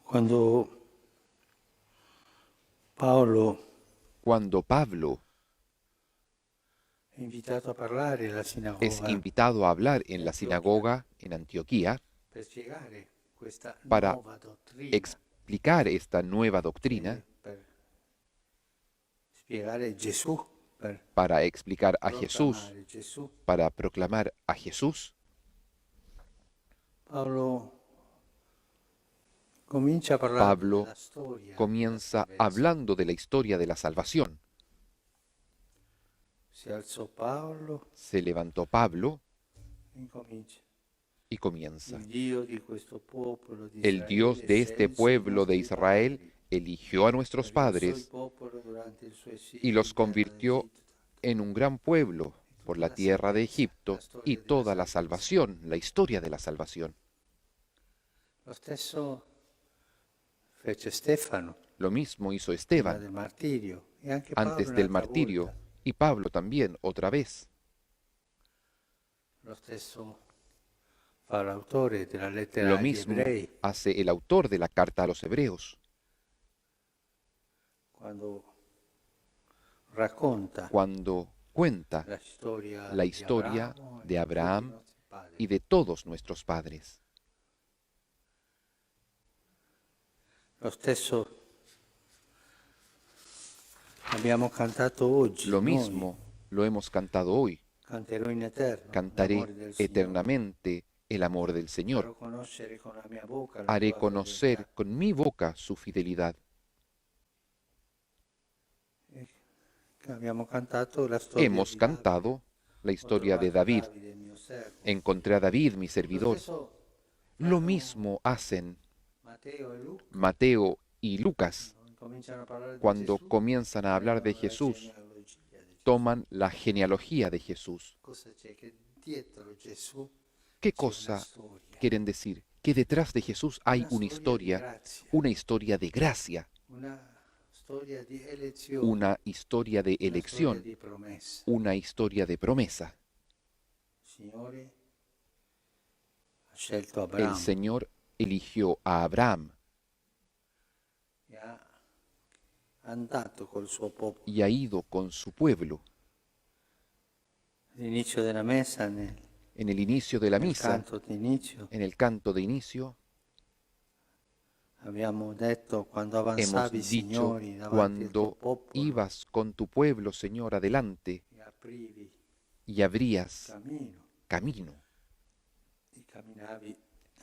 Cuando Paolo Cuando Pablo è invitato a parlare alla es sinagoga invitado a hablar en la sinagoga en Antioquía per spiegare questa para nuova dottrina, explicar esta nueva doctrina, per spiegare Gesù, per para explicar a Jesús, proclamare Gesù, para proclamar a Jesús, Paolo comincia parlando Pablo della storia della comienza salvezza. hablando de la historia de la salvación. Si alzò Paolo Se levantó Pablo e incomincia. y comienza. Il Dio di questo popolo di El Dios Israele de este scelse i pueblo de nostri Israel padri eligió a per nuestros riposo il padres popolo durante il suo y esilio los in terra convirtió d'Egitto. en un gran pueblo por la tierra de Egipto y toda la salvación, la historia de la salvación. Lo stesso fece Stefano Lo mismo hizo prima Esteban del martirio e anche Paolo antes del un'altra martirio volta. y Pablo también otra vez. Lo stesso fa l'autore della lettera Lo agli mismo ebrei hace el autor de la carta a los hebreos quando racconta cuando cuenta la storia la di historia Abramo e de di tutti i Abraham nostri padri. y de todos nuestros padres. Lo stesso abbiamo cantato oggi, Lo noi mismo lo hemos cantado hoy. canterò in eterno Cantaré l'amore del Signore. eternamente el amor del Señor. Farò conoscere con la mia bocca la Haré tua conocer fedeltà. con mi boca su fidelidad. Abbiamo cantato la storia Hemos di cantado la Davide. Ho historia de trovato David. Davide, mio servo. Encontré a David, mi Lo servidor. stesso Lo fanno mismo hacen Matteo e Luca. Mateo y Lucas Cominciano a parlare di cuando Gesù, comienzan a hablar de prendono la Jesús. genealogia di Gesù. Toman la genealogía de Jesús. Cosa c'è? Che dietro Gesù ¿Qué c'è una cosa storia, quieren decir? Que detrás de Jesús hay una di historia grazia, una historia de gracia, una storia di elezione, una historia de una storia elección, di promessa. una historia de promesa. Il Signore ha scelto El Abramo Señor eligió a Abraham e ha andato col suo popolo. y ha ido con su pueblo. All'inizio della messa, En el inicio de la nel misa, canto d'inizio, en el canto de inicio, abbiamo detto quando hemos avanzavi, dicho, Signori, davanti al tuo cuando popolo ibas con tu pueblo, Señor, adelante e aprivi y abrías cammino camino e camminavi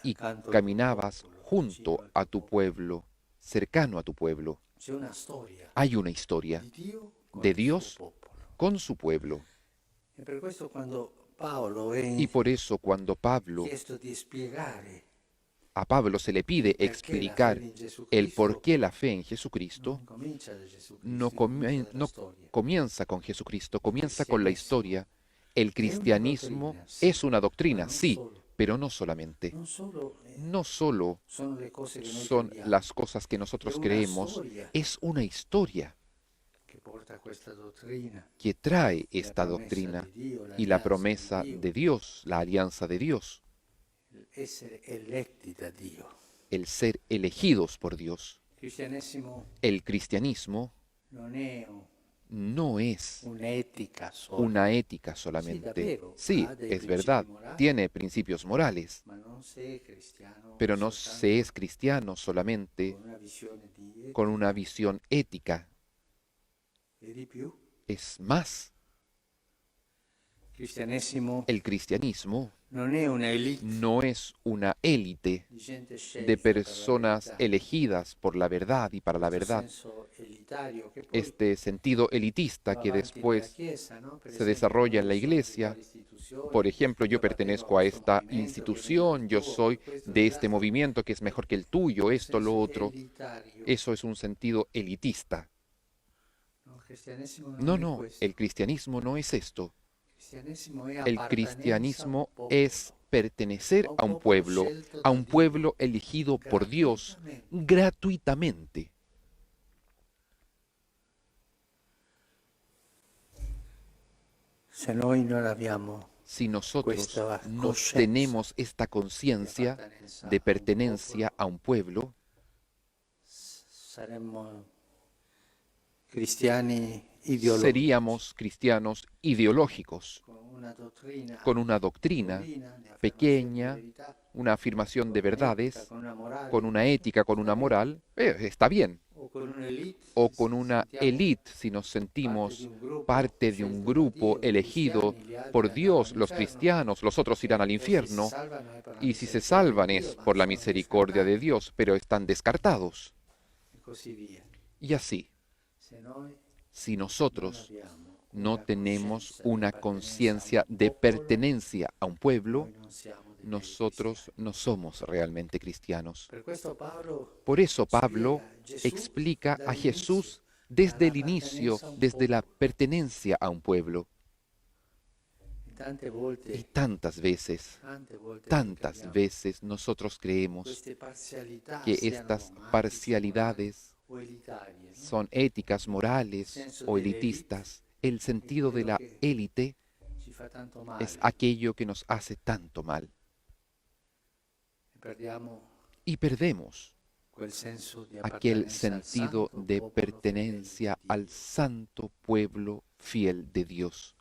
y accanto al tuo caminabas popolo, junto vicino al a tuo tu popolo. pueblo, cercano a tu pueblo. C'è una storia Hay una historia di Dio con de il Dios suo popolo. con su pueblo. E per questo quando Paolo è Y por eso cuando Pablo, chiesto di spiegare a Pablo se le pide perché la explicar fede in Gesù el Cristo por qué la fe en non Jesucristo, comincia da Gesù Cristo, no, comincia dalla no storia. comienza con Jesucristo, comienza con la historia. El È una cristianismo dottrina, sì, es una ma doctrina, non sí, solo. pero no solamente. Non solo No solo sono le cose che noi son crediamo, las cosas que nosotros è una creemos, storia es una historia che porta a questa dottrina, que trae la esta promessa doctrina di Dio, y la l'alleanza promesa di Dio, de Dios, la alianza de Dios, essere eletti da Dio. el ser elegidos por Dios. Il cristianesimo El cristianismo non è no es un'etica sola, una ética sì, solamente. davvero, Sí, ha dei es principi verdad, morali, tiene principios morales, ma non sei cristiano pero no soltanto se es cristiano solamente con una visione di con etica una visión ética. e di più. Es más, Il cristianesimo el cristianismo non è una elite no es una élite di gente de scelta per la personas verità, elegidas por la verdad y para la questo verdad. senso elitario che poi Este sentido elitista va que avanti nella después Chiesa, no? Per se esempio, desarrolla en la noi siamo di iglesia. tale istituzione, Por ejemplo, yo io appartengo pertenezco a a questo esta movimento che è meglio institución, del yo tuo, soy questo de già este movimiento que es mejor que el tuyo, un esto, lo senso otro. elitario. Eso es un sentido elitista. No, il cristianesimo non No, è no, questo. el cristianismo no es esto. Il cristianesimo è El appartenenza a un cristianismo popolo, es pertenecer a un a un popolo pueblo, scelto a da un Dio pueblo elegido por Dios gratuitamente. gratuitamente. Se noi non abbiamo Si nosotros questa no coscienza tenemos esta di conciencia appartenenza de a un pertenencia popolo, a un pueblo, saremmo cristiani ideologici, Seríamos cristianos ideológicos, con una doctrina piccolina di affermazione di pequeña, verità, una afirmación de con un'etica, verdades, con una morale, con una ética, con una sta bene. moral, está bien. O con un'elite, O se con una sentiamo élite, si nos parte di sentimos un gruppo parte de un scelto da grupo Dio, i elegido cristiani, gli altri por andranno Dios, los all'inferno, cristianos, los otros irán al o se infierno, salvano è per la y si se misericordia salvan di Dio, es ma por la sono misericordia de descartati, Dios, pero están descartados. e così via. Y así, Se noi si non nosotros abbiamo no una tenemos coscienza di una appartenenza a conciencia un de popolo, pertenencia a un pueblo, noi non siamo dei veri nosotros cristiani. no somos realmente cristianos. Per questo Paolo Por eso Pablo spiega Gesù explica a dall'inizio Jesús desde el inicio, dall'appartenenza a un desde la popolo. pertenencia a un pueblo. E tante Y volte tantas crediamo veces nosotros creemos queste parzialità que siano estas etiche, morali parcialidades o elitarie, no? son éticas, Il morales senso o dell'elite elitistas. El sentido de quello la che élite ci fa tanto es male aquello que nos hace tanto mal. e perdiamo Y perdemos quel senso di aquel appartenenza al sentido santo de popolo pertenencia fedele di al Dio. santo pueblo fiel de Dios,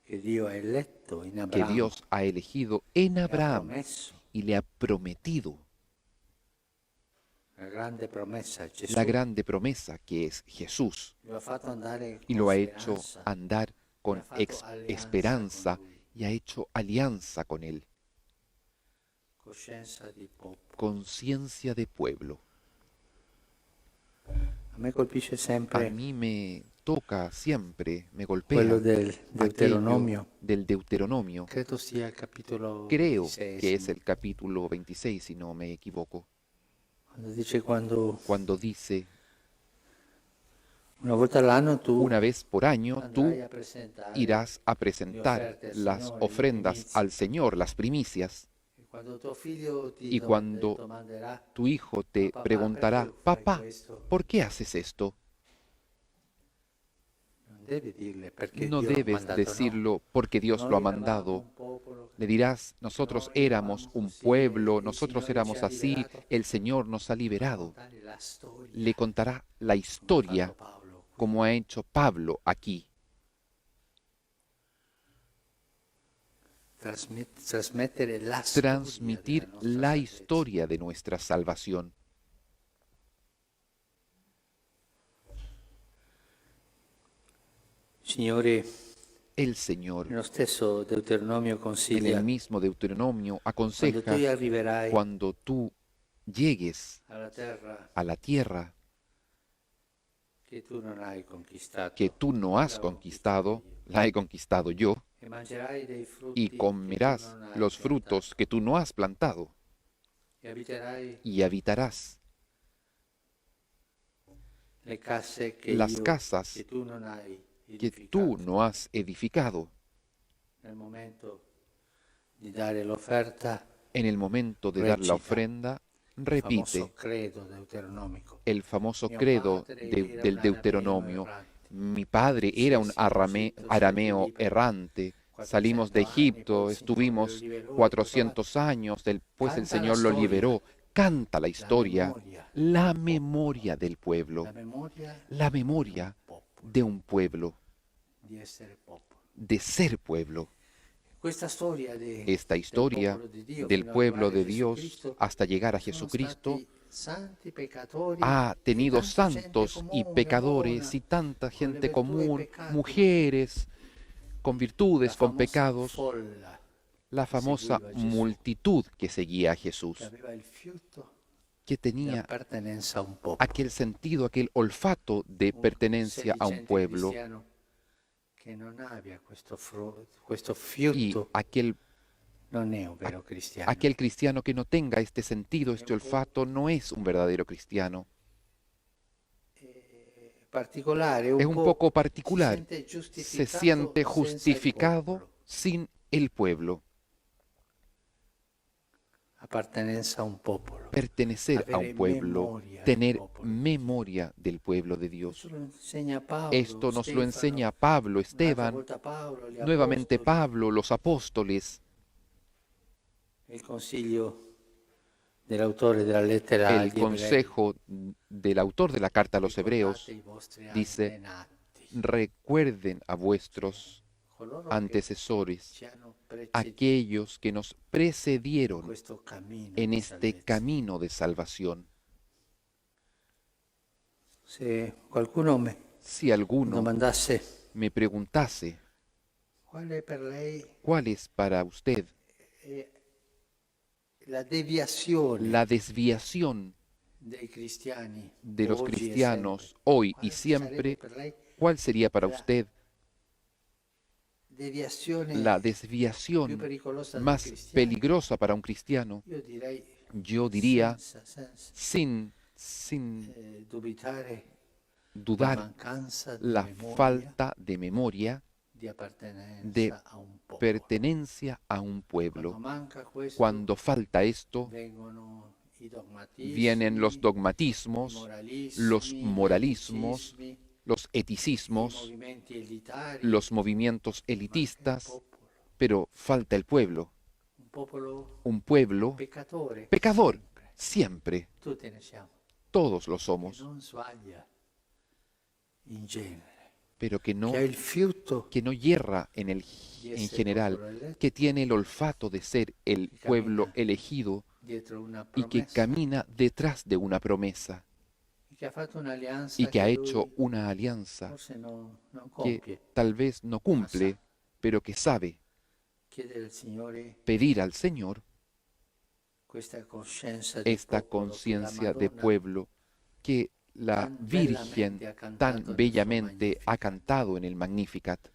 Che Dio ha eletto in que Abramo Dios ha elegido en e ha Abraham promesso y le ha prometido la grande promessa a Gesù, la grande promesa que es Jesús, lo ha fatto andare y con lo ha hecho speranza, andar con ha fatto alleanza esperanza con Lui, y ha hecho alianza con Él, coscienza di popolo. conciencia de pueblo. A me colpisce A sempre mí me toca siempre, me quello golpea del aquello Deuteronomio, del Deuteronomio. credo sia il capitolo Creo que es 26, el capítulo 26, si no me equivoco, quando dice quando cuando dice, una volta all'anno tu una vez por año tú andrai a presentare irás a le presentar offerte al las Signore, le ofrendas primizie, al Señor, las primicias, e quando tuo figlio ti y cuando domanderà, tu hijo te papà, preguntará, perché fai papá, questo? ¿por qué haces esto? Non devi dirle perché No Dio ha debes mandato, decirlo porque Dios no. lo ha Noi eravamo mandado. un popolo, Le dirás, nosotros noi éramos eravamo un così, pueblo, il nosotros Signore ci éramos ha así, liberato. el Señor nos ha liberado. Raccontare la storia, Le contará la come ha historia fatto Paolo qui. como ha hecho Pablo aquí. Trasmettere la Transmitir storia della nostra la salvezza. historia de nuestra salvación. Signore, El Señor, nello stesso Deuteronomio en consiglia, el mismo Deuteronomio, quando aconseja, tu arriverai cuando tú llegues alla terra a la tierra che tu non hai conquistato, que tú no has l'ho conquistado, conquistato la he conquistado yo, io, e mangerai dei frutti y che comerás tu non hai los frutos piantato, que tú no has plantado, e abiterai y habitarás le case che las io, casas che tu non hai que edificato. tú no has edificado. Nel momento di dare l'offerta, En el momento de dar la Recita ofrenda, il repite famoso credo deuteronomico. el famoso Mio credo padre del era un arameo Deuteronomio. errante. Mi padre era un arameo errante. Salimos de Egipto, estuvimos 400 años, después el Señor lo liberó. Canta la historia, la memoria del pueblo, La memoria la memoria popolo, de un pueblo, di essere popolo. de ser pueblo. Questa storia Esta historia del pueblo de Dios hasta llegar a Jesucristo santi peccatori ha tenido santos y pecadores y tanta gente común, mujeres con virtudes, con pecados, la famosa multitud que seguía a Jesús, che aveva il fiuto que di tenía appartenenza a un popolo. aquel sentido, aquel olfato de pertenencia a un sedicente pueblo cristiano che non abbia questo y fiuto aquel non è un vero cristiano. aquel cristiano que no tenga este sentido, este olfato, no es un verdadero cristiano. Particolare, Es un poco particular. se Se siente justificado sin el pueblo. Appartenenza a un popolo. Pertenecer a Avere un pueblo, memoria tener del popolo. memoria del pueblo de Dios. Questo lo insegna Paolo, Esto nos lo Stefano, enseña Pablo, un'altra Esteban, volta Paolo, gli nuevamente apostoli. Pablo, los apóstoles. Il consiglio dell'autore della lettera El agli Ebrei. consejo del autor de la carta a los Hebreos Ricordate i vostri dice, antenati, recuerden a vuestros coloro che antecesores, ci hanno precedito aquellos que nos in precedieron questo cammino en di este salvezza. camino de salvación. Se qualcuno mi Si alguno domandasse me preguntase, quale per lei ¿cuál es para usted è la deviazione la desviación dei cristiani de los oggi e cristianos hoy y sempre, siempre? quale sarebbe per lei ¿Cuál sería para la usted deviazione la più desviación pericolosa dei más cristiani? peligrosa para un cristiano? Io direi Yo diría, senza sin dubitare la dudar, mancanza di la memoria falta de memoria di appartenenza de a un popolo. pertenencia a un Quando pueblo. manca questo, Cuando falta esto, vengono i dogmatismi, vienen los i dogmatismos, los moralismi, moralismos, gli eticismi, los i eticismos, movimenti elitari, los movimientos ma il elitistas, popolo, pero falta el pueblo, un popolo un pueblo peccatore, pecador, sempre. siempre, Tutti ne siamo, todos lo che somos, non sbaglia in genere, pero que che ha il fiuto no yerra di en essere general, popolo eletto que tiene el olfato de ser el que pueblo camina elegido dietro una y que promessa camina detrás de una promesa e che ha fatto un'alleanza y que ha che hecho lui una alianza forse non que compie. tal vez no cumple, pero que sabe Chiedere al Signore pedir al Señor questa coscienza di esta popolo che la conciencia de Madonna pueblo que la tan Virgen bellamente ha cantato tan nel suo bellamente ha Magnificat, cantado en el Magnificat,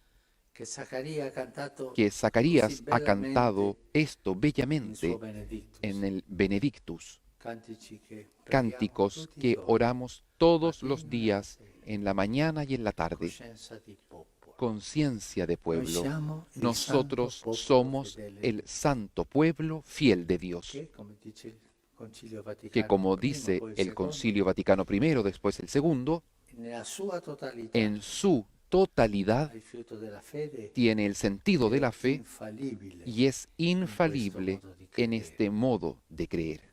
che Zaccaria ha cantato que Zacarías così ha cantado bellamente esto in bellamente suo Benedictus. en el Benedictus, Cantici che preghiamo cánticos tutti i que giorni, oramos todos los mattina e días, sera. en la mañana y en la tarde. Coscienza di popolo. Conciencia de Noi pueblo. siamo il Nosotros santo popolo somos fedele, el santo pueblo fiel de Dios, che, come dice il Concilio Vaticano que como I, dice poi il el secondo, Concilio Vaticano I, después el segundo, nella sua totalità en su totalidad il fiuto della fede tiene el sentido de la fe infalibile y es in questo infalible modo di en credere. este modo de creer.